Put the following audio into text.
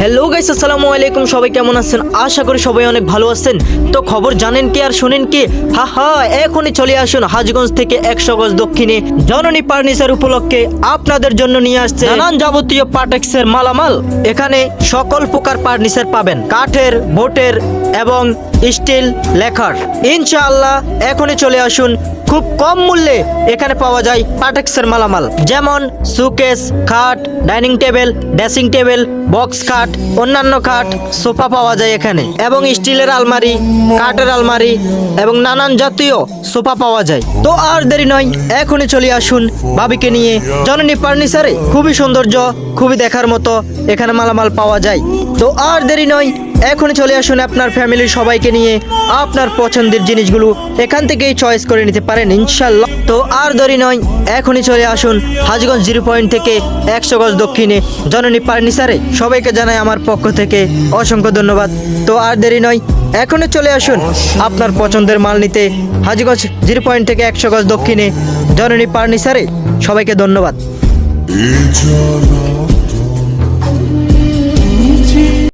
Hello guys, আসসালামু আলাইকুম। সবাই কেমন আছেন? আশা করি সবাই অনেক ভালো আছেন। তো খবর জানেন কি আর শুনেন কি? এখনই চলে আসুন হাজীগঞ্জ থেকে 100 গজ দক্ষিণে জননী ফার্নিচার উপলক্ষে আপনাদের জন্য নিয়ে আসছে নানান যাবতীয় পার্টেক্সের মালামাল। এখানে সকল প্রকার ফার্নিচার পাবেন, কাঠের, বোটের এবং স্টিল, লেখার। ইনশাআল্লাহ এখনই চলে আসুন। খুব কম মূল্যে এখানে পাওয়া যায় পার্টেক্সের মালামাল, যেমন সুকেস, খাট, dining table, dressing table, box খাট, অন্যান্য খাট, সোফা পাওয়া যায় এখানে, এবং স্টিলের আলমারি, কাঠের আলমারি এবং নানান জাতীয় সোফা পাওয়া যায়। তো আর দেরি নয়, এখনই চলে আসুন ভাবিকে নিয়ে জননী ফার্নিচারে। খুবই সৌন্দর্য, খুবই দেখার মতো এখানে মালামাল পাওয়া যায়। তো আর দেরি নয়, এখনই চলে আসুন আপনার ফ্যামিলির সবাইকে নিয়ে। আপনার পছন্দের জিনিসগুলো এখান থেকেই চয়েস করে নিতে পারেন ইনশাল্লাহ। তো আর দেরি নয়, এখনই চলে আসুন হাজীগঞ্জ 0 পয়েন্ট থেকে 100 গজ দক্ষিণে জননী ফার্নিচারে। সবাইকে জানাই আমার পক্ষ থেকে অসংখ্য ধন্যবাদ। তো আর দেরি নয়, এখনই চলে আসুন আপনার পছন্দের মাল নিতে হাজীগঞ্জ 0 পয়েন্ট থেকে 100 গজ দক্ষিণে জননী ফার্নিচারে। সবাইকে ধন্যবাদ।